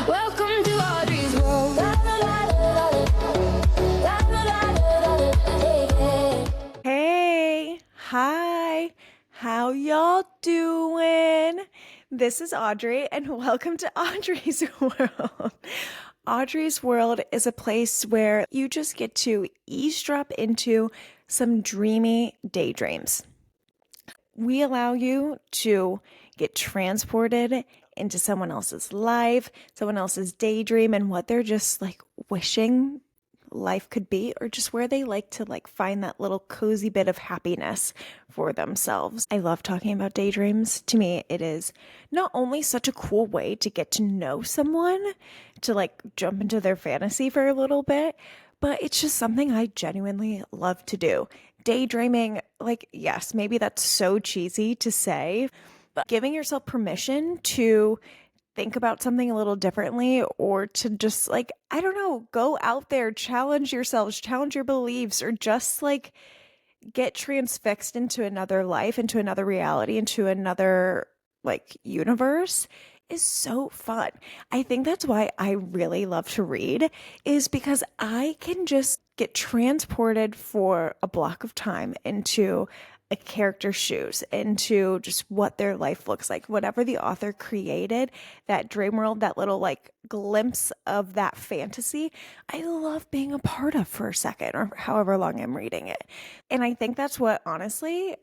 Welcome to Audrey's world. Hey, hi, how y'all doing? This is Oddrey, and welcome to Audrey's World. Audrey's World is a place where you just get to eavesdrop into some dreamy daydreams. We allow you to get transported into someone else's life, someone else's daydream, and what they're just like wishing life could be, or just where they like to like find that little cozy bit of happiness for themselves. I love talking about daydreams. To me, it is not only such a cool way to get to know someone, to like jump into their fantasy for a little bit, but it's just something I genuinely love to do. Daydreaming, like, yes, maybe that's so cheesy to say, but giving yourself permission to think about something a little differently, or to just like, I don't know, go out there, challenge yourselves, challenge your beliefs, or just like get transfixed into another life, into another reality, into another like universe is so fun. I think that's why I really love to read, is because I can just get transported for a block of time into a character's shoes, into just what their life looks like, whatever the author created, that dream world, that little like glimpse of that fantasy. I love being a part of for a second, or however long I'm reading it. And I think that's what, honestly,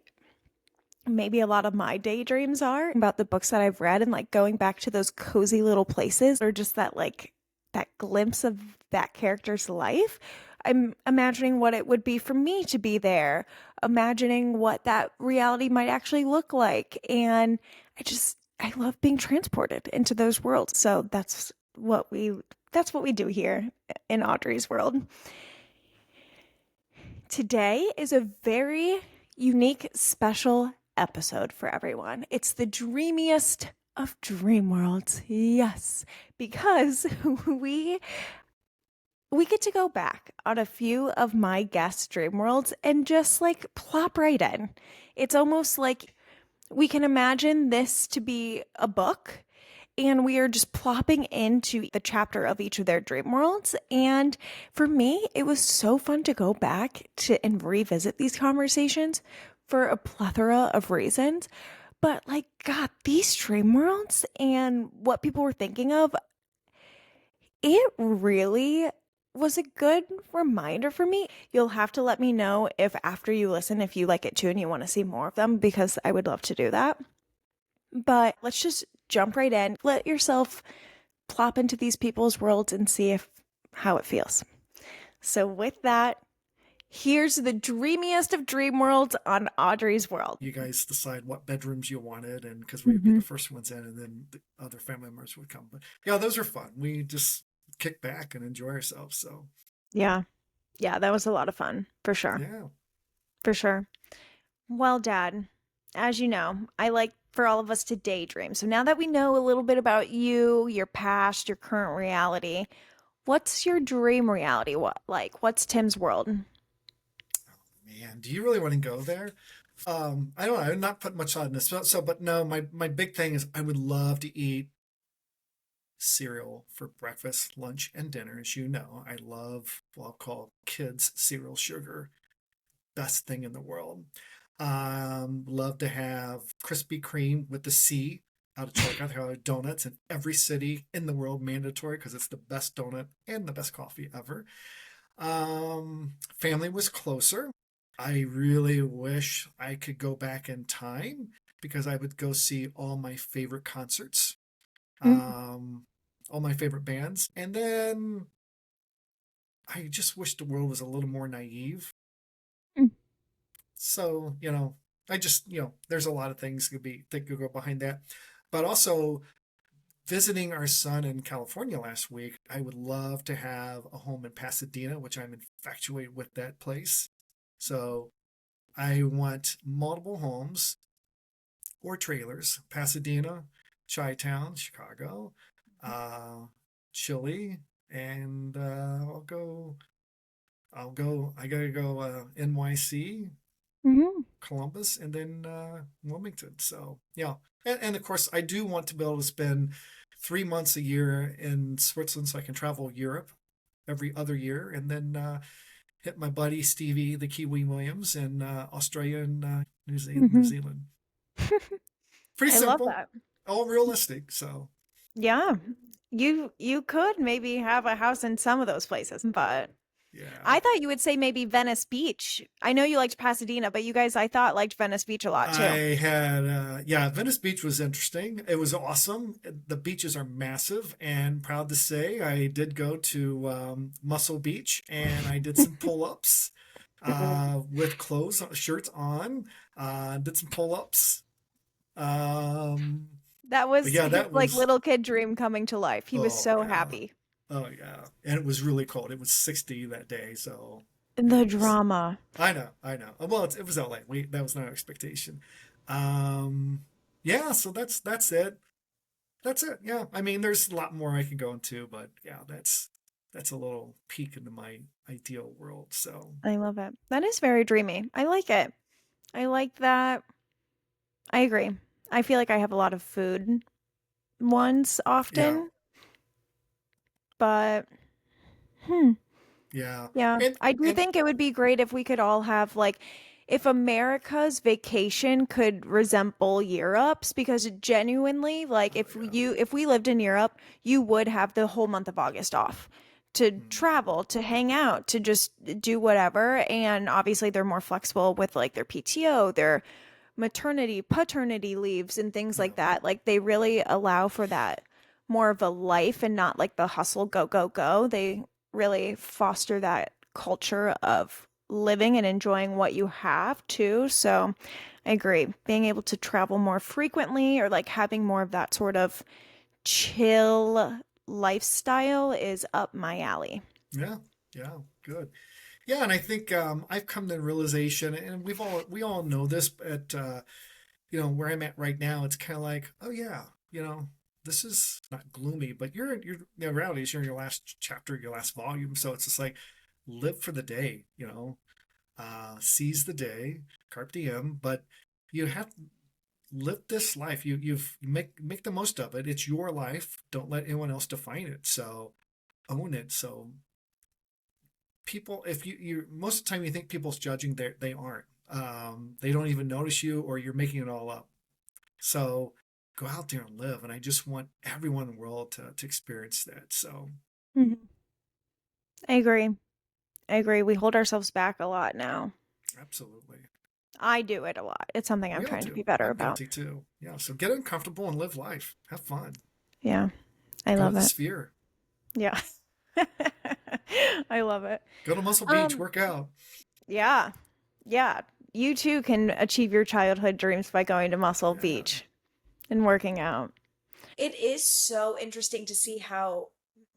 maybe a lot of my daydreams are about the books that I've read, and like going back to those cozy little places, or just that like that glimpse of that character's life. I'm imagining what it would be for me to be there, imagining what that reality might actually look like. And I love being transported into those worlds. So that's what we do here in Audrey's World. Today is a very unique, special episode for everyone. It's the dreamiest of dream worlds. Yes, because we get to go back on a few of my guest dream worlds and just like plop right in. It's almost like we can imagine this to be a book, and we are just plopping into the chapter of each of their dream worlds. And for me, it was so fun to go back to and revisit these conversations for a plethora of reasons. But like, God, these dream worlds and what people were thinking of, it really was a good reminder for me. You'll have to let me know if after you listen, if you like it too and you want to see more of them, because I would love to do that. But let's just jump right in. Let yourself plop into these people's worlds and see how it feels. So with that, here's the dreamiest of dream worlds on Audrey's World. You guys decide what bedrooms you wanted, and because we'd be the first ones in, and then the other family members would come. But yeah, those are fun. We just kick back and enjoy ourselves. So Yeah. Yeah, that was a lot of fun, for sure. yeah. For sure. Well, Dad, as you know, I like for all of us to daydream. So now that we know a little bit about you, your past, your current reality, what's your dream reality like? What's Tim's world? Man, do you really want to go there? I don't know. I would not put much thought in this. But no, my big thing is I would love to eat cereal for breakfast, lunch, and dinner. As you know, I love what I'll call kids cereal sugar. Best thing in the world. Love to have Krispy Kreme with the C out of chocolate, out of donuts in every city in the world, mandatory, because it's the best donut and the best coffee ever. Family was closer. I really wish I could go back in time, because I would go see all my favorite concerts, Mm. all my favorite bands. And then I just wish the world was a little more naive. Mm. So, there's a lot of things that could go behind that. But also, visiting our son in California last week, I would love to have a home in Pasadena, which I'm infatuated with that place. So I want multiple homes or trailers: Pasadena, Chi-Town, Chicago, Chile, and I gotta go NYC. Mhm. Columbus, and then Wilmington. So yeah, and of course I do want to be able to spend 3 months a year in Switzerland so I can travel Europe every other year, and then hit my buddy Stevie, the Kiwi Williams, in Australia and New Mhm. Zealand. Pretty I love simple, that. all realistic. So Yeah. You could maybe have a house in some of those places, but yeah. I thought you would say maybe Venice Beach. I know you liked Pasadena, but you guys I thought liked Venice Beach a lot too. I had, yeah, Venice Beach was interesting. It was awesome. The beaches are massive, and proud to say I did go to Muscle Beach and I did some pull ups with clothes, shirts on, did some pull ups. Um, That but was yeah, his that like was, little kid dream coming to life. He was oh, so yeah. happy. Oh, yeah. And it was really cold. It was 60 that day. So it The was, drama. I know, I know. Well, it was LA. That was not our expectation. Um, yeah, so that's it. That's it. Yeah. I mean, there's a lot more I can go into, but yeah, that's a little peek into my ideal world. So I love it. That is very dreamy. I like it. I like that. I agree. I feel like I have a lot of food ones yeah, often, but hmm. yeah, Yeah, and I do and think it would be great if we could all have like if America's vacation could resemble Europe's because genuinely like oh yeah, if we lived in Europe, you would have the whole month of August off to mm, travel, to hang out, to just do whatever and obviously they're more flexible with like their PTO, their maternity, paternity leaves and things yeah, like that. Like they really allow for that more of a life and not like the hustle, go, go, go. They really foster that culture of living and enjoying what you have too. So I agree. Being able to travel more frequently or like having more of that sort of chill lifestyle is up my alley. yeah, yeah. Good. Yeah, and I think I've come to the realization, and we all know this, at where I'm at right now. It's kind of like, oh yeah, this is not gloomy, but the reality is you're in your last chapter, your last volume, so it's just like live for the day, seize the day, carpe diem, but you have to live this life. You make the most of it. It's your life. Don't let anyone else define it. So own it. So people, if you most of the time you think people's judging, they aren't. They don't even notice you, or you're making it all up. So go out there and live. And I just want everyone in the world to experience that. So Mhm. I agree. I agree. We hold ourselves back a lot now. absolutely. I do it a lot. It's something I'm We all trying to be do. better I'm about. guilty too. Yeah. So get uncomfortable and live life. Have fun. Yeah, I Go to love the it. sphere. Yeah. I love it. Go to Muscle Beach. Um, Work out. yeah. Yeah. You too can achieve your childhood dreams by going to Muscle Yeah. Beach and working out. It is so interesting to see how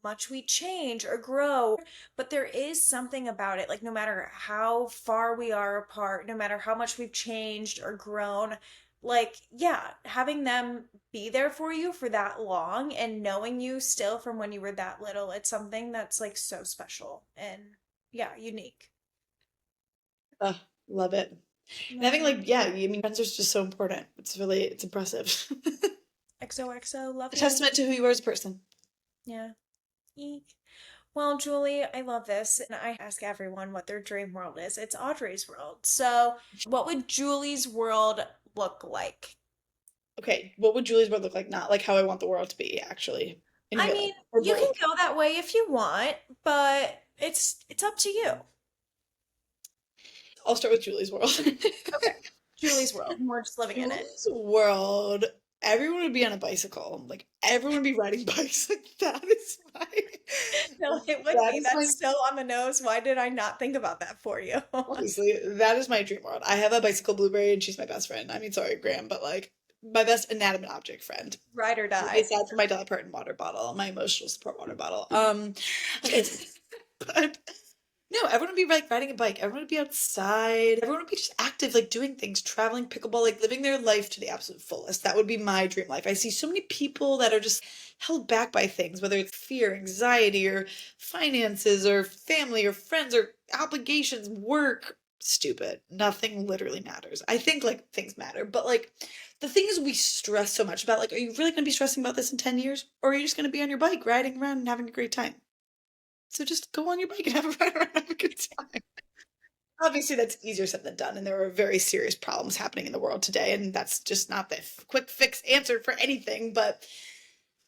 much we change or grow, but there is something about it. Like, no matter how far we are apart, no matter how much we've changed or grown, like, yeah, having them be there for you for that long and knowing you still from when you were that little, it's something that's like so special and yeah, unique. Oh, love it. And Love having it. like, yeah, I mean, friends are just so important. It's impressive. XOXO, love A you. testament to who you are as a person. Yeah. Eek. Well, Julie, I love this, and I ask everyone what their dream world is. It's Audrey's world. So, what would Julie's world look like? Okay, what would Julie's world look like? Not like how I want the world to be, actually, in I real life, mean, or you can both. go that way if you want, but it's up to you. I'll start with Julie's world. Okay. Julie's world. We're just living in it. Julie's world, everyone would be on a bicycle. Like everyone would be riding bikes. Like No, it would that be. is my That's so on the nose. Why did I not think about that for you? obviously that is my dream world. I have a bicycle blueberry and she's my best friend. I mean, sorry, Graham, but like my best inanimate object friend. Ride or die. Aside from my Dolly Parton water bottle, my emotional support water bottle. But no, everyone would be like riding a bike. Everyone would be outside. Everyone would be just active, like doing things, traveling, pickleball, like living their life to the absolute fullest. That would be my dream life. I see so many people that are just held back by things, whether it's fear, anxiety, or finances, or family, or friends, or obligations, work, stupid. Nothing literally matters. I think like things matter, but like the things we stress so much about, like, are you really going to be stressing about this in 10 years? Or are you just going to be on your bike riding around and having a great time? So just go on your bike and have a ride around and have a good time. Obviously, that's easier said than done, and there are very serious problems happening in the world today, and that's just not the quick fix answer for anything. But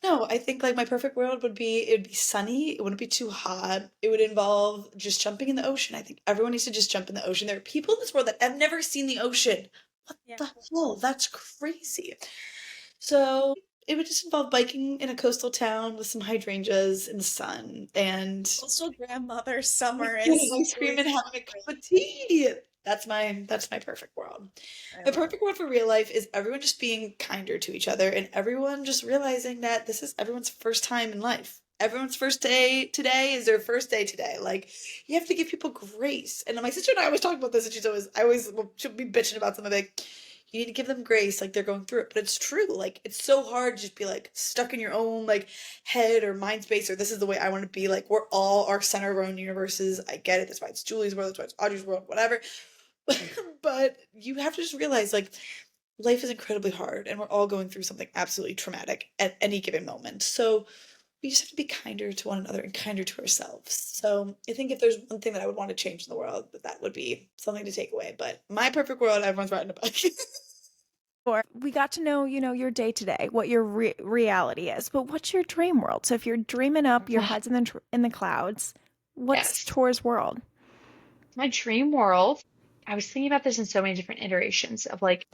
no, I think like my perfect world would be it'd be sunny, it wouldn't be too hot. It would involve just jumping in the ocean. I think everyone needs to just jump in the ocean. There are people in this world that have never seen the ocean. What Yeah. the hell? That's crazy. So it would just involve biking in a coastal town with some hydrangeas in the sun and Also, grandmother summer getting is ice cream and having a cup of tea. That's my perfect world. My perfect world for real life is everyone just being kinder to each other and everyone just realizing that this is everyone's first time in life. Everyone's first day today is their first day today. Like, you have to give people grace. And my sister and I always talk about this, and she'll be bitching about something like, you need to give them grace, like they're going through it. But it's true. Like, it's so hard to just be like stuck in your own like head or mind space, or this is the way I want to be. Like, we're all our center of our own universes. I get it. That's why it's Julie's world. That's why it's Audrey's world, whatever. But you have to just realize like life is incredibly hard and we're all going through something absolutely traumatic at any given moment. So we just have to be kinder to one another and kinder to ourselves. So I think if there's one thing that I would want to change in the world, that would be something to take away. But my perfect world, everyone's riding a bike. We got to know, your day to day, what your reality is. But what's your dream world? So if you're dreaming up, your head's in the clouds, what's Yes. Tor's world? My dream world, I was thinking about this in so many different iterations of like,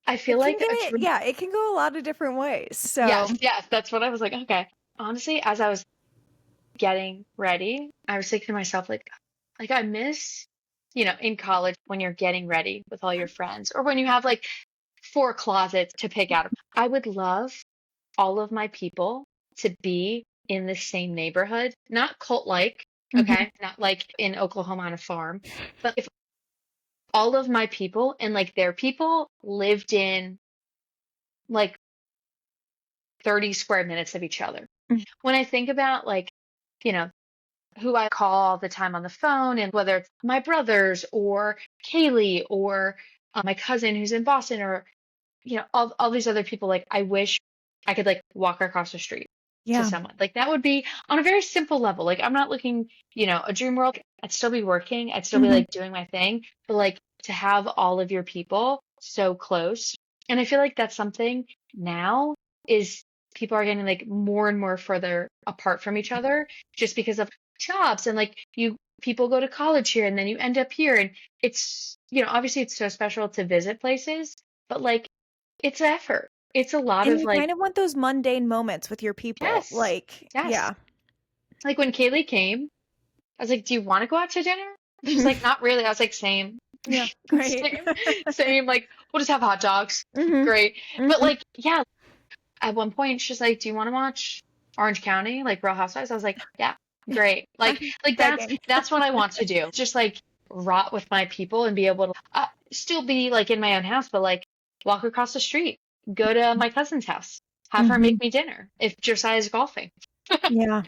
I feel like it can go a lot of different ways. So yes, that's what I was like, okay. Honestly, as I was getting ready, I was thinking to myself, like I miss, in college when you're getting ready with all your friends, or when you have like 4 closets to pick out of. I would love all of my people to be in the same neighborhood, not cult-like, okay, not like in Oklahoma on a farm, but if all of my people and like their people lived in like 30 square minutes of each other. When I think about like, who I call all the time on the phone, and whether it's my brothers or Kaylee or my cousin who's in Boston, or, all these other people, like I wish I could like walk across the street to someone. Like that would be on a very simple level. Like I'm not looking, a dream world. I'd still be working. I'd still be like doing my thing, but like to have all of your people so close. And I feel like that's something now is people are getting like more and more further apart from each other just because of jobs, and like people go to college here and then you end up here, and it's, obviously it's so special to visit places, but like it's effort. It's a lot and of you like, kind of want those mundane moments with your people. yes, Like, yes. yeah. Like when Kaylee came, I was like, do you want to go out to dinner? She's like, not really. I was like, same. Yeah, great. Same. Like, we'll just have hot dogs. Great. But like, yeah, at one point she's like, do you want to watch Orange County, like Real Housewives? I was like, yeah, great. Like that's what I want to do. Just like rot with my people and be able to still be like in my own house, but like walk across the street, go to my cousin's house, have her make me dinner if Josiah's golfing. Yeah.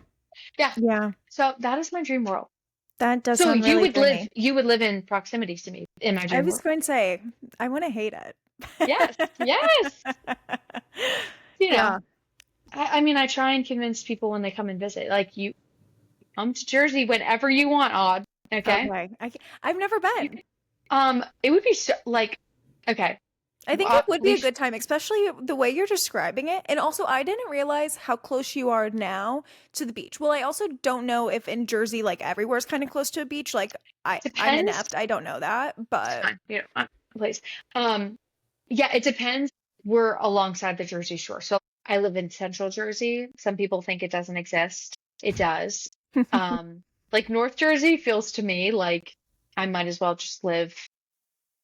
Yeah. So that is my dream world. That does So sound really dreamy. you would live in proximity to me in my dream I was world. going to say, I want to hate it. Yes. Yeah. I mean, I try and convince people when they come and visit, like, you come to Jersey whenever you want, Odd. Okay. I've never been. It would be so, like, okay. I think it would be a good time, especially the way you're describing it. And also, I didn't realize how close you are now to the beach. Well, I also don't know if in Jersey, like everywhere's kind of close to a beach. Like I'm inept. I don't know that, but Place. Yeah, it depends. We're alongside the Jersey Shore. So I live in Central Jersey. Some people think it doesn't exist. It does. Like North Jersey feels to me like I might as well just live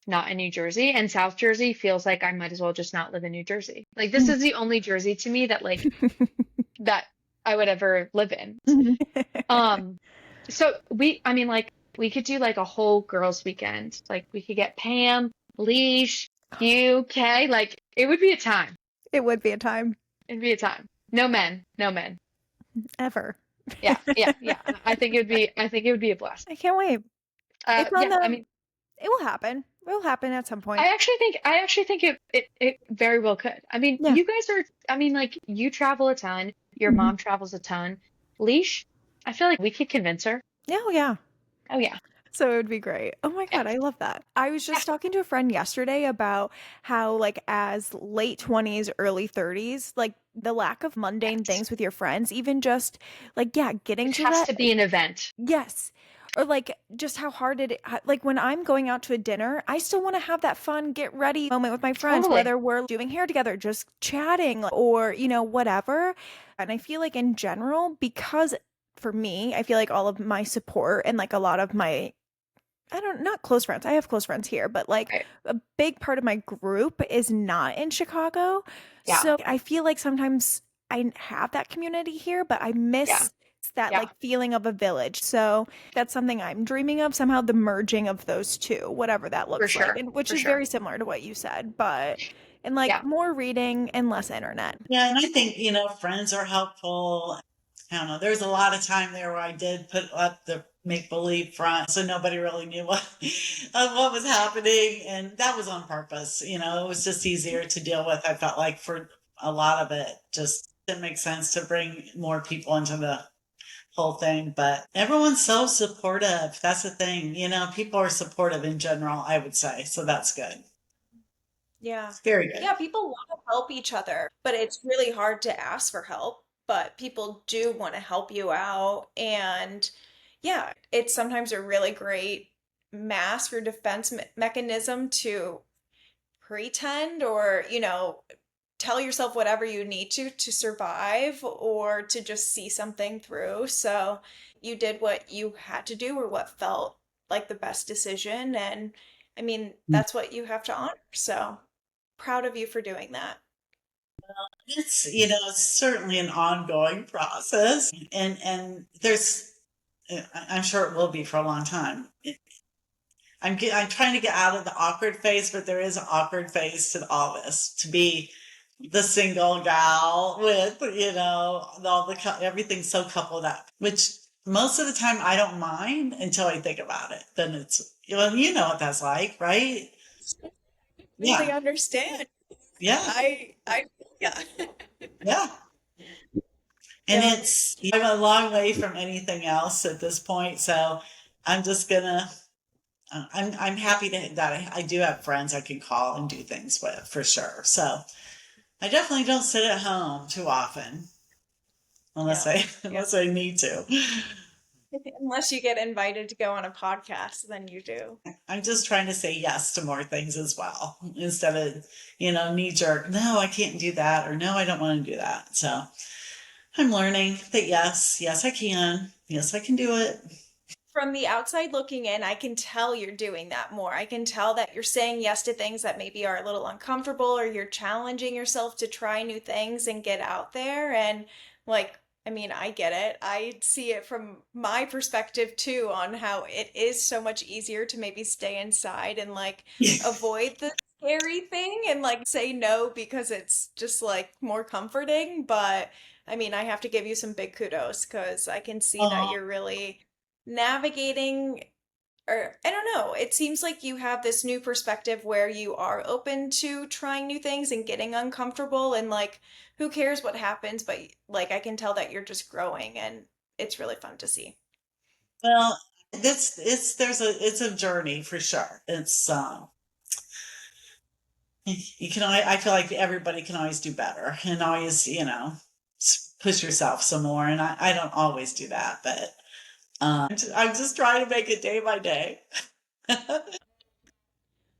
not in New Jersey, and South Jersey feels like I might as well just not live in New Jersey. Like this is the only Jersey to me that like that I would ever live in. So we could do like a whole girls weekend. Like we could get Pam, Leash, you, Kay. Like it would be a time. It would be a time. It'd be a time. No men. Ever. Yeah. I think it would be a blast. I can't wait. It will happen. It will happen at some point. I actually think it very well could. I mean, Yeah. you guys are, I mean, like you travel a ton, your Mhm. mom travels a ton. Leash, I feel like we could convince her. Yeah, oh, yeah. Oh yeah. So it would be great. Oh my Yeah. God, I love that. I was Yeah. just talking to a friend yesterday about how, like, as late 20s, early 30s, like, the lack of mundane Yes. things with your friends, even just like, yeah, getting It to has that. to be an event. Yes. Or like just how hard like when I'm going out to a dinner, I still want to have that fun get ready moment with my friends, Totally. whether we're doing hair together, just chatting or, whatever. And I feel like in general, because for me, I feel like all of my support and like a lot of my not close friends. I have close friends here, but like Right. a big part of my group is not in Chicago. Yeah. So I feel like sometimes I have that community here, but I Yeah. miss that Yeah. like feeling of a village. So that's something I'm dreaming of, somehow the merging of those two, whatever that For looks like. sure. And which For is sure. very similar to what you said, but and like Yeah. more reading and less internet. Yeah, and I think, friends are helpful. I don't know. There was a lot of time there where I did put up the make believe front, so nobody really knew what was happening, and that was on purpose. It was just easier to deal with. I felt like for a lot of it, just didn't make sense to bring more people into the whole thing. But everyone's so supportive. That's the thing. People are supportive in general, I would say. So that's good. Yeah. It's very good. Yeah, people want to help each other, but it's really hard to ask for help. But people do want to help you out. And yeah, it's sometimes a really great mask or defense mechanism to pretend or, tell yourself whatever you need to survive or to just see something through. So you did what you had to do or what felt like the best decision. And I mean, that's what you have to honor. So proud of you for doing that. It's certainly an ongoing process, and I'm sure it will be for a long time. I'm trying to get out of the awkward phase, but there is an awkward phase to all this. To be the single gal with everything's so coupled up, which most of the time I don't mind until I think about it. Then you know what that's like, right? Really Yeah, understand. yeah, Yeah. yeah. And Yeah. I'm a long way from anything else at this point. So I'm just gonna, I'm happy that I do have friends I can call and do things with for sure. So I definitely don't sit at home too often unless Yeah. I, Yeah. unless I need to. Unless you get invited to go on a podcast, then you do. I'm just trying to say yes to more things as well instead of, knee jerk. No, I can't do that. Or no, I don't want to do that. So I'm learning that yes, I can. Yes, I can do it. From the outside looking in, I can tell you're doing that more. I can tell that you're saying yes to things that maybe are a little uncomfortable or you're challenging yourself to try new things and get out there. And like, I mean, I get it. I see it from my perspective too on how it is so much easier to maybe stay inside and like avoid the scary thing and like say no because it's just like more comforting. But I mean, I have to give you some big kudos because I can see that Oh, you're really navigating, or I don't know, it seems like you have this new perspective where you are open to trying new things and getting uncomfortable and like who cares what happens, but like I can tell that you're just growing and it's really fun to see. well, it's a journey for sure. It's you can I feel like everybody can always do better and always push yourself some more, and I don't always do that, but I'm just trying to make it day by day.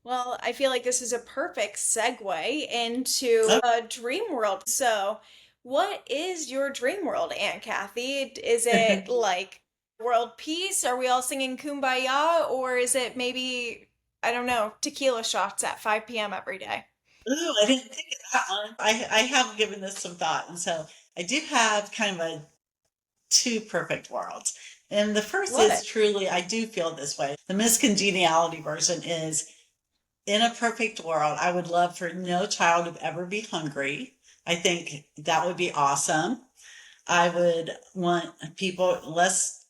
Well, I feel like this is a perfect segue into Oh, a dream world. So, what is your dream world, Aunt Kathy? Is it like world peace? Are we all singing Kumbaya? Or is it maybe, I don't know, tequila shots at 5 p.m. every day? ooh, I didn't think of that one. I have given this some thought, and so I do have kind of a two perfect worlds. And the first Love is it. truly, I do feel this way. The miscongeniality version is in a perfect world, I would love for no child to ever be hungry. I think that would be awesome. I would want less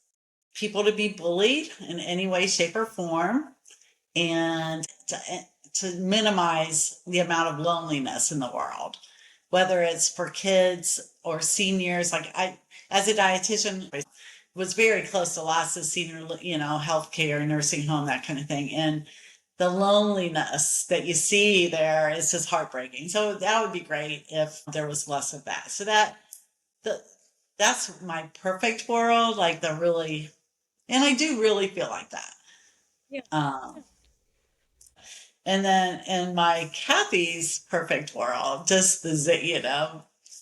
people to be bullied in any way, shape, or form. and to minimize the amount of loneliness in the world, whether it's for kids or seniors. Like I, as a dietitian, was very close to lots of senior, healthcare, nursing home, that kind of thing. And the loneliness that you see there is just heartbreaking. So that would be great if there was less of that. So the, that's my perfect world, like the really, and I do really feel like that. Yeah. Um, and then in my Kathy's perfect world, just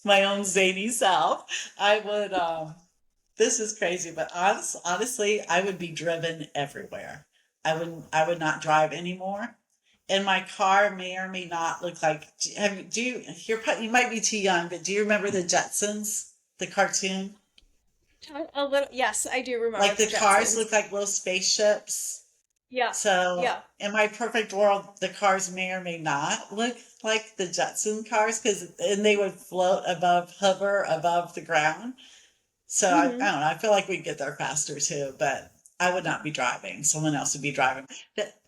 my own zany self, I would, this is crazy, but honestly, I would be driven everywhere. I would not drive anymore. And my car may or may not look like, you might be too young, but do you remember the Jetsons, the cartoon? A little, yes, I do remember Like the the cars Jetsons. look like little spaceships. Yeah, So yeah. in my perfect world, the cars may or may not look like the Jetson cars and they would hover above the ground. So I Hmm. don't know. I feel like we'd get there faster too, but I would not be driving. Someone else would be driving.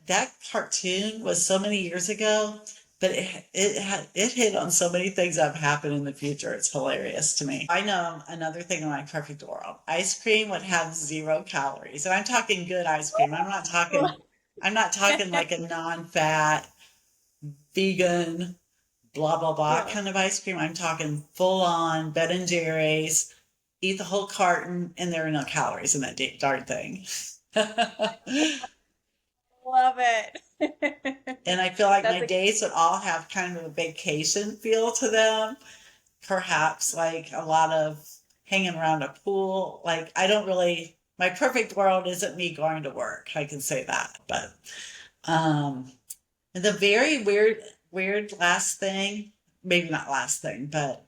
That cartoon was so many years ago, but it hit on so many things that have happened in the future. It's hilarious to me. I know another thing in my perfect world. Ice cream would have 0 calories, and I'm talking good ice cream. I'm not talking like a non-fat, vegan, blah blah blah Yeah. kind of ice cream. I'm talking full on Ben and Jerry's, eat the whole carton, and there are no calories in that darn thing. Love it. And I feel like That's my a days would all have kind of a vacation feel to them. Perhaps like a lot of hanging around a pool. Like my perfect world isn't me going to work. I can say that. But um, the very weird last thing, maybe not last thing, but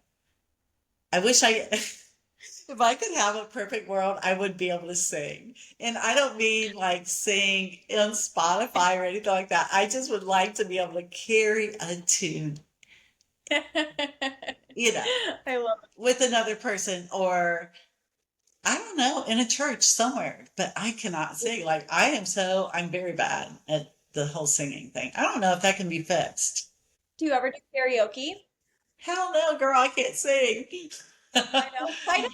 I wish if I could have a perfect world, I would be able to sing. And I don't mean like sing on Spotify or anything like that. I just would like to be able to carry a tune, you know, I love with another person, or I don't know, in a church somewhere. But I cannot it. sing. Like I'm very bad at the whole singing thing. I don't know if that can be fixed. Do you ever do karaoke? Hell no, girl, I can't sing. I know. I know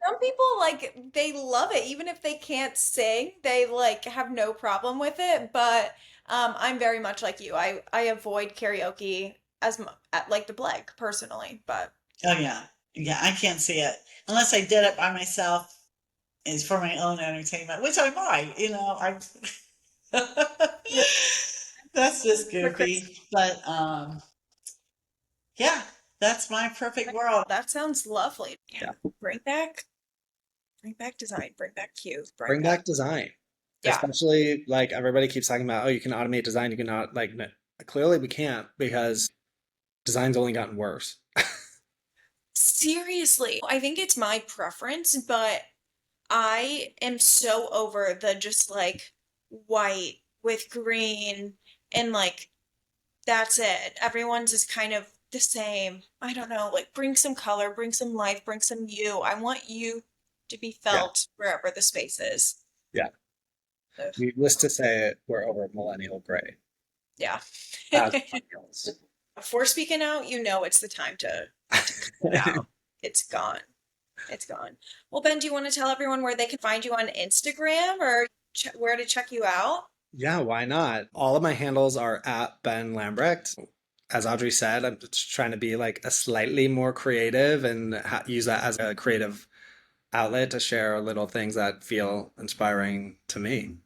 some people like they love it even if they can't sing. They like have no problem with it, but I'm very much like you. I avoid karaoke at like the plague personally, but Oh yeah. Yeah, I can't see it. Unless I did it by myself, is for my own entertainment, which I might, I yeah, that's just for Chris. goofy. But yeah, that's my perfect world. That sounds lovely. Yeah. Bring back bring back design, bring back cues, bring Bring back back design. yeah. Especially like everybody keeps talking about, oh, you can automate design. You can not like no, clearly we can't because design's only gotten worse. Seriously, I think it's my preference, but I am so over the just like white with green and like that's it. Everyone's is kind of the same. I don't know, like bring some color, bring some life, bring some you. I want you to be Yeah. felt wherever the space is. Yeah. Ugh. Needless to say, we're over millennial gray. Yeah. As millennials. If we're speaking out, you know it's the time to cut it out. It's gone. It's gone. Well, Ben, do you want to tell everyone where they can find you on Instagram or where to check you out? Yeah, why not? All of my handles are at Ben Lambrecht. As Audrey said, I'm just trying to be like a slightly more creative and use that as a creative outlet to share little things that feel inspiring to me.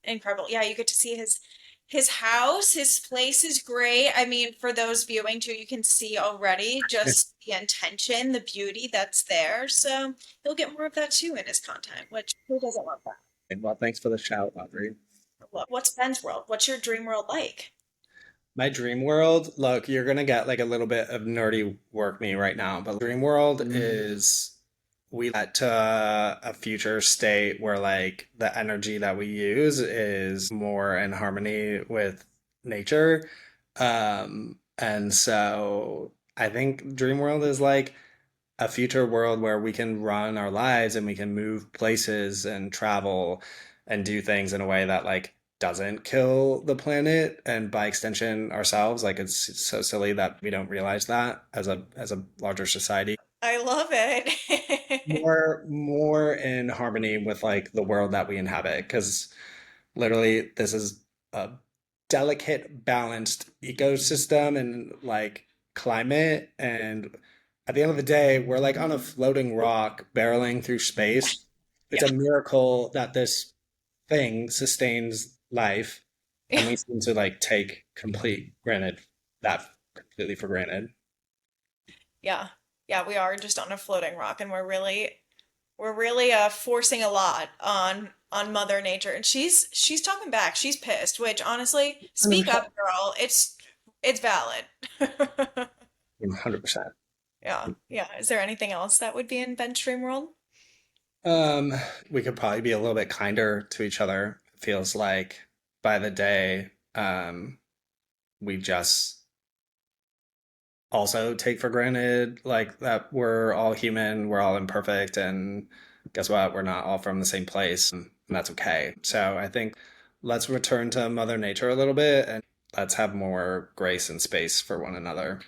Incredible. Yeah, you get to see his house. His place is great. I mean, for those viewing too, you can see already just the intention, the beauty that's there. So he'll get more of that too in his content, which who doesn't love that? And well, thanks for the shout, Audrey. What's Ben's world? What's your dream world like? My dream world, look, you're gonna get like a little bit of nerdy work me right now, but dream world is we get to a future state where like the energy that we use is more in harmony with nature. And so I think dream world is like a future world where we can run our lives and we can move places and travel and do things in a way that like doesn't kill the planet and by extension ourselves. Like it's so silly that we don't realize that as a larger society. I love it. More in harmony with like the world that we inhabit, because literally this is a delicate, balanced ecosystem and like climate. And at the end of the day, we're like on a floating rock barreling through space. It's a miracle that this thing sustains life, and we seem to like take that completely for granted. Yeah. Yeah, we are just on a floating rock and we're really forcing a lot on Mother Nature. And she's talking back. She's pissed, which honestly, speak up, girl. It's valid. 100%. Yeah. Yeah. Is there anything else that would be in Bench Dream World? Um, we could probably be a little bit kinder to each other. It feels like by the day, we just also take for granted like that we're all human, we're all imperfect, and guess what? We're not all from the same place, and that's okay. So I think let's return to Mother Nature a little bit and let's have more grace and space for one another.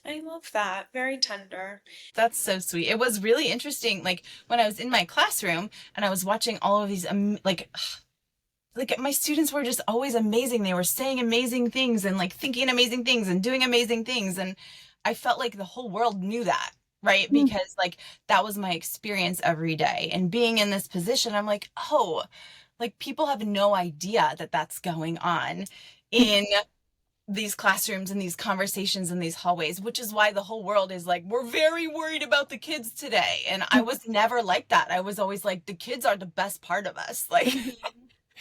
I love that. Very tender. That's so sweet. It was really interesting. Like when I was in my classroom and I was watching all of these, like my students were just always amazing. They were saying amazing things and like thinking amazing things and doing amazing things. And I felt like the whole world knew that, right? Because like that was my experience every day. And being in this position, I'm like, oh, like people have no idea that that's going on in these classrooms and these conversations in these hallways, which is why the whole world is like, we're very worried about the kids today. And I was never like that. I was always like, the kids are the best part of us. Like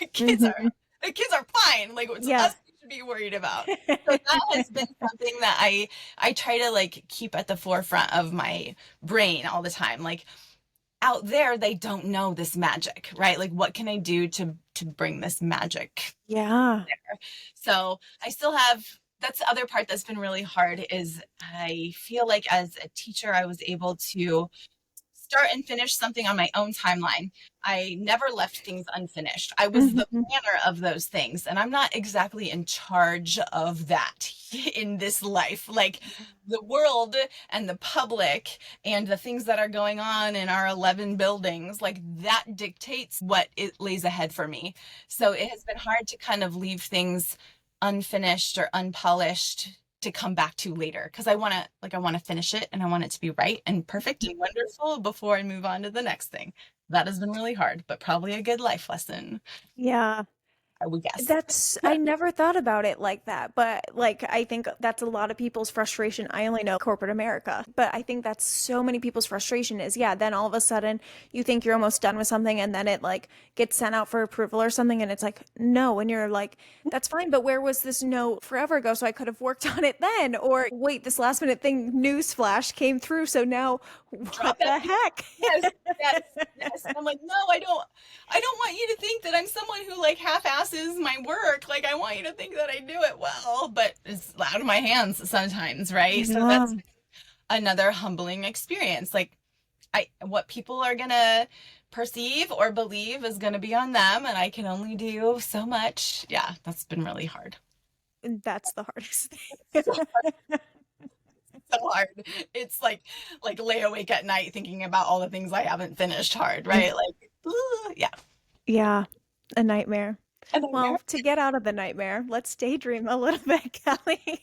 the kids are fine. Like it's us we should be worried about. So that has been something that I try to like keep at the forefront of my brain all the time. Like out there, they don't know this magic, right? Like what can I do to bring this magic? Yeah. There. So I still have, that's the other part that's been really hard is I feel like as a teacher, I was able to start and finish something on my own timeline. I never left things unfinished. I was the planner of those things, and I'm not exactly in charge of that in this life. Like the world and the public and the things that are going on in our 11 buildings, like that dictates what it lays ahead for me. So it has been hard to kind of leave things unfinished or unpolished to come back to later, because I want to finish it and I want it to be right and perfect and wonderful before I move on to the next thing. That has been really hard, but probably a good life lesson, Yeah. I would guess. I never thought about it like that, but like I think that's a lot of people's frustration. I only know corporate America, but I think that's so many people's frustration is, yeah, then all of a sudden you think you're almost done with something and then it like gets sent out for approval or something and it's like, no, and you're like, that's fine, but where was this note forever ago? So I could have worked on it then, or wait, this last minute thing, newsflash came through. So now what the heck? Yes. And I'm like, no, I don't want you to think that I'm someone who like half-asses my work. Like I want you to think that I do it well, but it's out of my hands sometimes, right? So that's another humbling experience. Like what people are gonna perceive or believe is gonna be on them, and I can only do so much. Yeah, that's been really hard. That's the hardest thing. So hard. It's like lay awake at night thinking about all the things I haven't finished hard, right? Like, yeah. Yeah, a nightmare. Well, to get out of the nightmare, let's daydream a little bit, Kelly.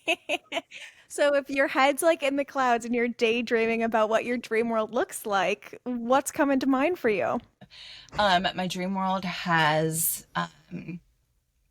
So if your head's like in the clouds and you're daydreaming about what your dream world looks like, what's coming to mind for you? My dream world has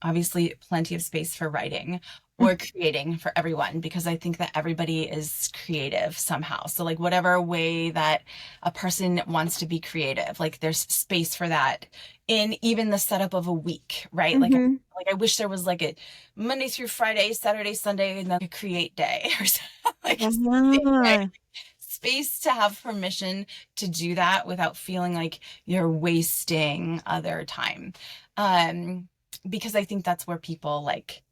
obviously plenty of space for writing or creating for everyone, because I think that everybody is creative somehow. So like whatever way that a person wants to be creative, like there's space for that in even the setup of a week, right? Like I wish there was like a Monday through Friday, Saturday, Sunday, and then a create day or something. Like something, right? Space to have permission to do that without feeling like you're wasting other time. Because I think that's where people like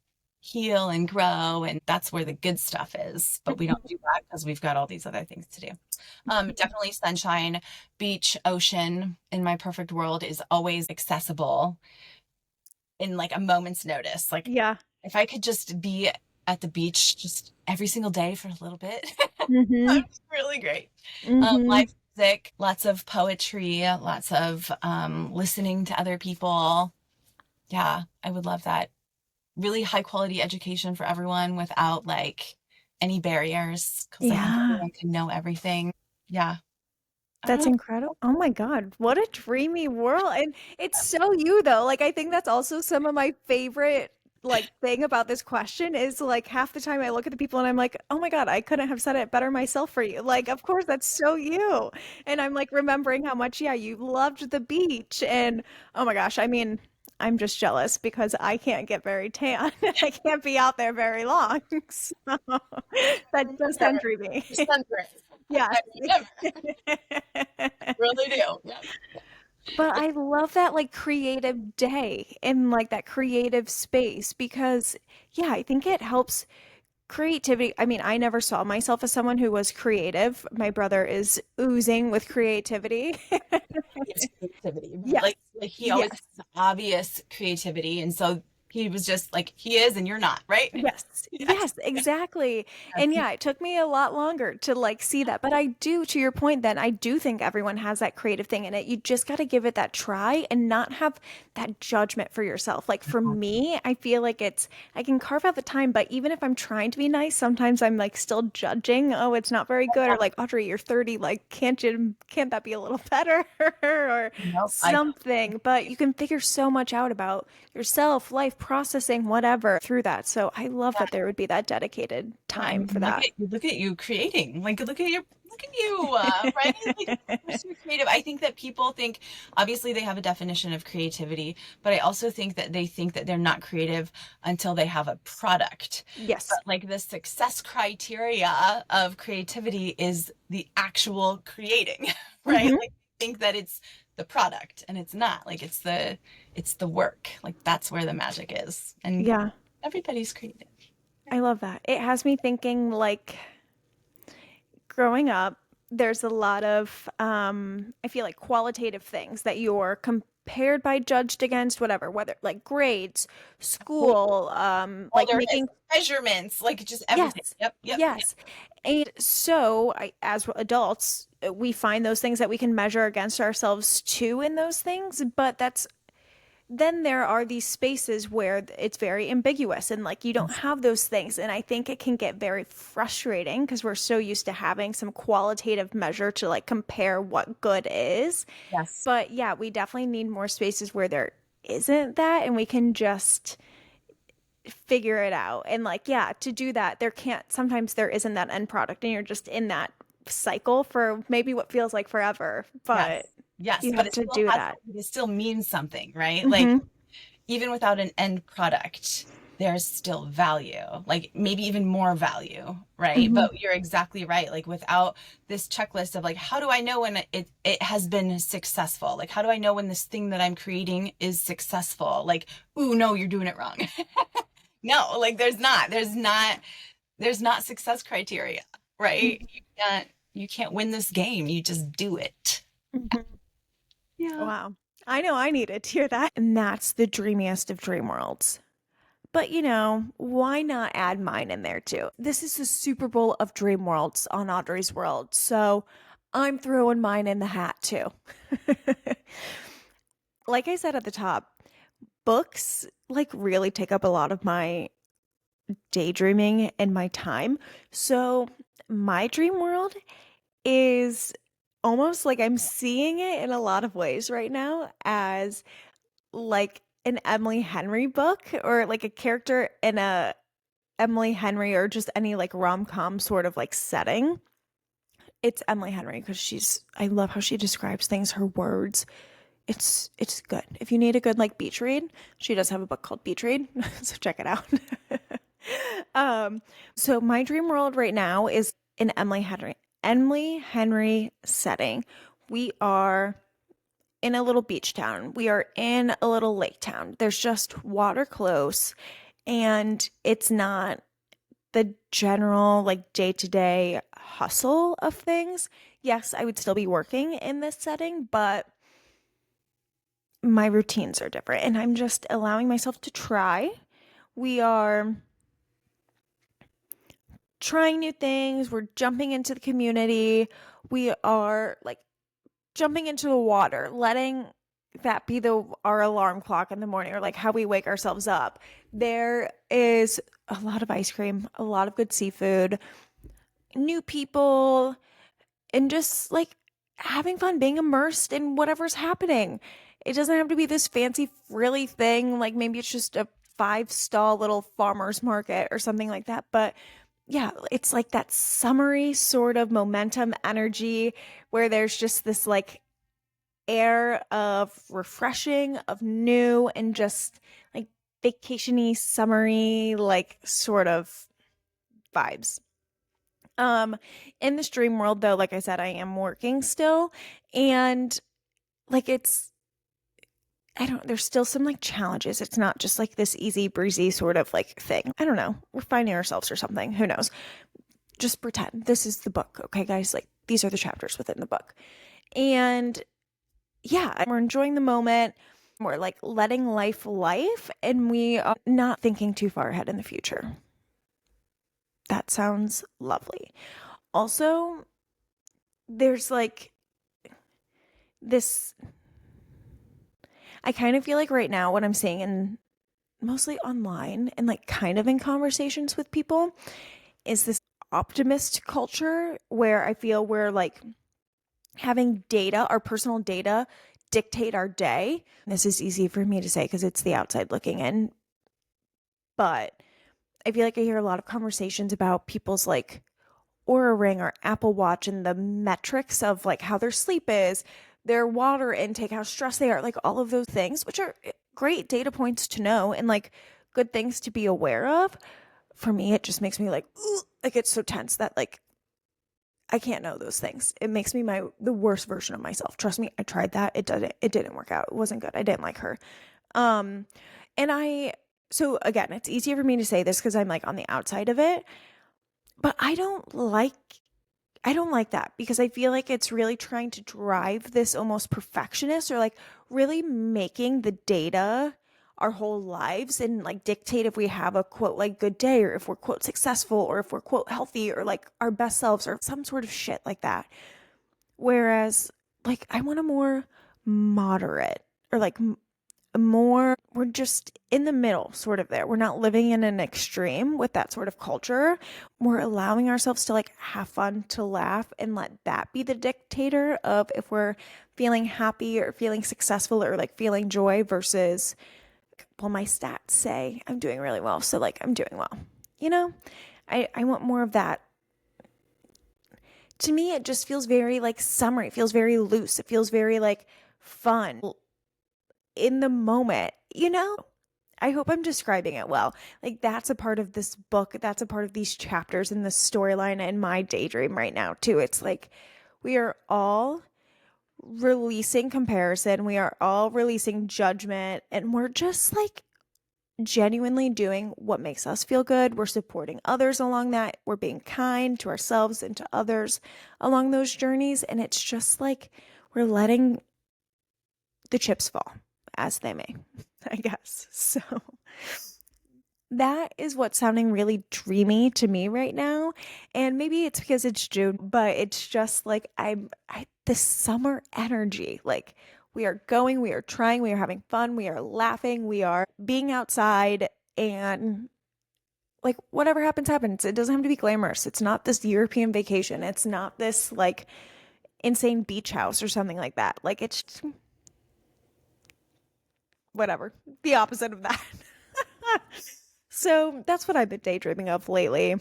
heal and grow, and that's where the good stuff is, but we don't do that because we've got all these other things to do. Definitely sunshine, beach, ocean in my perfect world is always accessible. in like a moment's notice. Like Yeah. if I could just be at the beach just every single day for a little bit, Mm-hmm. that's really great. Mm-hmm. Live music, lots of poetry, lots of listening to other people. Yeah, I would love that. Really high quality education for everyone without like any barriers, because I think Yeah. everyone can know everything. Yeah. I That's don't know. incredible. Oh my God, what a dreamy world. And it's so you though. Like I think that's also some of my favorite like thing about this question is like half the time I look at the people and I'm like, "Oh my God, I couldn't have said it better myself for you." Like, of course that's so you. And I'm like remembering how much yeah, you loved the beach and oh my gosh, I mean, I'm just jealous because I can't get very tan. I can't be out there very long. So that does sound dreamy. Yes. I really do. Yeah. But I love that like creative day and like that creative space because yeah, I think it helps creativity. I mean, I never saw myself as someone who was creative. My brother is oozing with creativity. It's creativity, right? Yes. Like he always Yes. has obvious creativity, and so he was just like he is, and you're not, right? Yes. Yes. Yes, exactly. And yeah, it took me a lot longer to like see that. But I do, to your point, then I do think everyone has that creative thing in it. You just got to give it that try and not have that judgment for yourself. Like for me, I feel like I can carve out the time, but even if I'm trying to be nice, sometimes I'm like still judging. Oh, it's not very good. Or like, Audrey, you're 30. Like, can't that be a little better? Or Nope. something. But you can figure so much out about yourself, life, processing, whatever through that. So I love that there would be that dedicated I time mean, for that. look at you creating. Like, look at you, right? Like, you're so creative. I think that people think, obviously, they have a definition of creativity, but I also think that they think that they're not creative until they have a product. Yes. But like the success criteria of creativity is the actual creating, right? Mhm. Like, I think that it's the product, and it's not. Like, it's the work. Like, that's where the magic is, and Yeah, everybody's creative. I love that. It has me thinking like growing up, there's a lot of I feel like qualitative things that you're compared by, judged against, whatever, whether like grades, school, All like there is making measurements, like just everything. yes. Yep. Yes. And so, as adults, we find those things that we can measure against ourselves too in those things, but then there are these spaces where it's very ambiguous and like you don't have those things. And I think it can get very frustrating because we're so used to having some qualitative measure to like compare what good is. Yes. But yeah, we definitely need more spaces where there isn't that and we can just figure it out. And like, yeah, to do that, sometimes there isn't that end product and you're just in that cycle for maybe what feels like forever. But Yes, you but have it to still do has, that. it still means something, right? Like Mhm. even without an end product, there's still value, like maybe even more value, right? Mhm. But you're exactly right. Like without this checklist of like, how do I know when it has been successful? Like, how do I know when this thing that I'm creating is successful? Like, ooh, no, you're doing it wrong. No, like there's not success criteria, right? You can't win this game. You just do it. Mhm. Yeah. Wow. I know I needed to hear that. And that's the dreamiest of dream worlds. But why not add mine in there too? This is the Super Bowl of dream worlds on Audrey's World. So I'm throwing mine in the hat too. Like I said at the top, books like really take up a lot of my daydreaming and my time. So my dream world is almost like I'm seeing it in a lot of ways right now as like an Emily Henry book or like a character in a Emily Henry or just any like rom-com sort of like setting. It's Emily Henry because I love how she describes things, her words. It's good. If you need a good like beach read, she does have a book called Beach Read, so check it out. So my dream world right now is an Emily Henry setting. We are in a little beach town. We are in a little lake town. There's just water close, and it's not the general like day-to-day hustle of things. Yes, I would still be working in this setting, but my routines are different, and I'm just allowing myself to try. We are trying new things. We're jumping into the community. We are like jumping into the water, letting that be our alarm clock in the morning, or like how we wake ourselves up. There is a lot of ice cream, a lot of good seafood, new people, and just like having fun, being immersed in whatever's happening. It doesn't have to be this fancy frilly thing. Like maybe it's just a 5-stall little farmer's market or something like that. But yeah, it's like that summery sort of momentum energy where there's just this like air of refreshing, of new, and just like vacation-y, summery, like sort of vibes. In this dream world though, like I said, I am working still, and like there's still some like challenges. It's not just like this easy breezy sort of like thing. I don't know. We're finding ourselves or something. Who knows? Just pretend this is the book. Okay, guys, like these are the chapters within the book. And yeah, we're enjoying the moment. We're like letting life, and we are not thinking too far ahead in the future. That sounds lovely. Also, there's like this, I kind of feel like right now what I'm seeing in mostly online and like kind of in conversations with people is this optimist culture where I feel we're like having data, our personal data, dictate our day. This is easy for me to say because it's the outside looking in, but I feel like I hear a lot of conversations about people's like Oura Ring or Apple Watch and the metrics of like how their sleep is, their water intake, how stressed they are, like all of those things, which are great data points to know and like good things to be aware of. For me, it just makes me like it's so tense that like I can't know those things. It makes me the worst version of myself. Trust me, I tried that. It didn't work out. It wasn't good. I didn't like her. So again, it's easier for me to say this because I'm like on the outside of it, but I don't like that because I feel like it's really trying to drive this almost perfectionist or like really making the data our whole lives and like dictate if we have a quote like good day or if we're quote successful or if we're quote healthy or like our best selves or some sort of shit like that. Whereas like I want a more moderate or like more, we're just in the middle sort of there. We're not living in an extreme with that sort of culture. We're allowing ourselves to like have fun, to laugh, and let that be the dictator of if we're feeling happy or feeling successful or like feeling joy versus, well, my stats say I'm doing really well, so like I'm doing well. You know, I want more of that. To me, it just feels very like summer. It feels very loose. It feels very like fun in the moment, you know? I hope I'm describing it well. Like that's a part of this book. That's a part of these chapters in the storyline and my daydream right now too. It's like we are all releasing comparison. We are all releasing judgment, and we're just like genuinely doing what makes us feel good. We're supporting others along that. We're being kind to ourselves and to others along those journeys. And it's just like we're letting the chips fall as they may, I guess. So that is what's sounding really dreamy to me right now. And maybe it's because it's June, but it's just like this summer energy. Like we are going, we are trying, we are having fun, we are laughing, we are being outside, and like whatever happens, happens. It doesn't have to be glamorous. It's not this European vacation. It's not this like insane beach house or something like that. Like it's just, whatever, the opposite of that. So that's what I've been daydreaming of lately.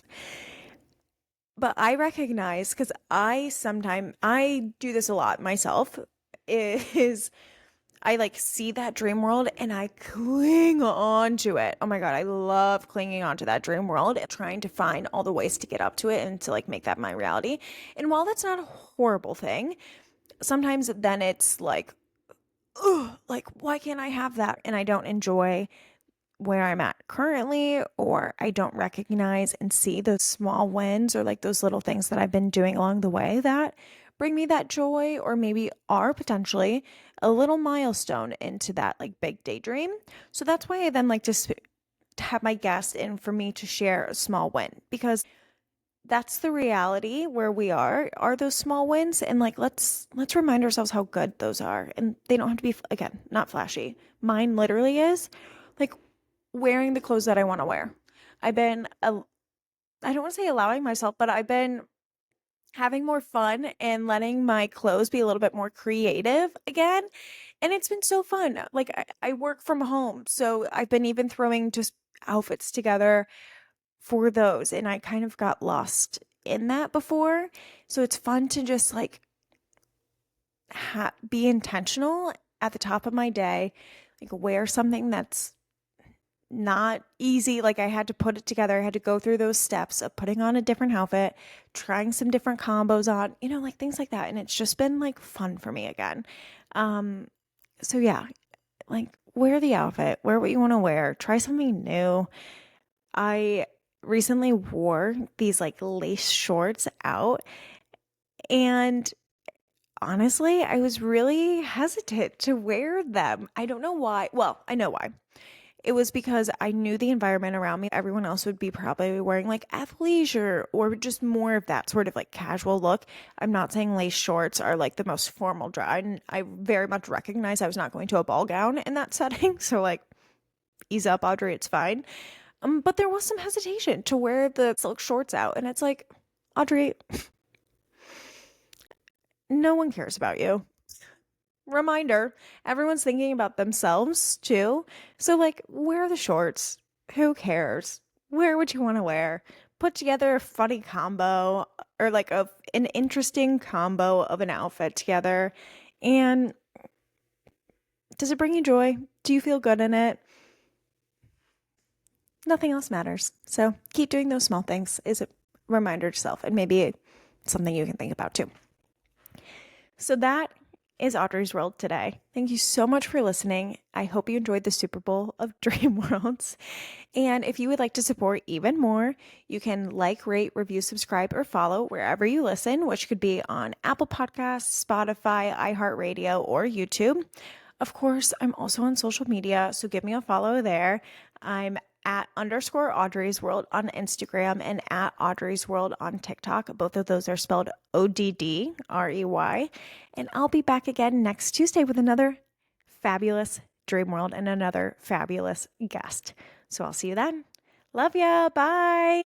But I recognize, because I do this a lot myself, is I like see that dream world and I cling on to it. Oh my God, I love clinging on to that dream world and trying to find all the ways to get up to it and to like make that my reality. And while that's not a horrible thing, sometimes then it's like, oh, like, why can't I have that? And I don't enjoy where I'm at currently, or I don't recognize and see those small wins or like those little things that I've been doing along the way that bring me that joy, or maybe are potentially a little milestone into that like big daydream. So that's why I then like to have my guest in for me to share a small win, because that's the reality where we are those small wins. And like, let's remind ourselves how good those are. And they don't have to be, again, not flashy. Mine literally is like wearing the clothes that I want to wear. I've been, I don't want to say allowing myself, but I've been having more fun and letting my clothes be a little bit more creative again. And it's been so fun. Like I work from home, so I've been even throwing just outfits together for those, and I kind of got lost in that before. So it's fun to just like be intentional at the top of my day, like wear something that's not easy. Like I had to put it together. I had to go through those steps of putting on a different outfit, trying some different combos on, like things like that. And it's just been like fun for me again. So yeah, like wear the outfit, wear what you want to wear, try something new. I recently wore these like lace shorts out, and honestly, I was really hesitant to wear them. I don't know why. Well, I know why. It was because I knew the environment around me. Everyone else would be probably wearing like athleisure or just more of that sort of like casual look. I'm not saying lace shorts are like the most formal dress. I very much recognize I was not going to a ball gown in that setting. So like, ease up, Oddrey, it's fine. But there was some hesitation to wear the silk shorts out. And it's like, Oddrey, no one cares about you. Reminder, everyone's thinking about themselves too. So like, wear the shorts. Who cares? Wear what you want to wear. Put together a funny combo, or like an interesting combo of an outfit together. And does it bring you joy? Do you feel good in it? Nothing else matters. So keep doing those small things is a reminder to yourself, and maybe something you can think about too. So that is Oddrey's World today. Thank you so much for listening. I hope you enjoyed the Super Bowl of Dream Worlds. And if you would like to support even more, you can like, rate, review, subscribe, or follow wherever you listen, which could be on Apple Podcasts, Spotify, iHeartRadio, or YouTube. Of course, I'm also on social media, so give me a follow there. I'm at _Oddrey's World on Instagram and at Oddrey's World on TikTok. Both of those are spelled ODDREY. And I'll be back again next Tuesday with another fabulous dream world and another fabulous guest. So I'll see you then. Love ya. Bye.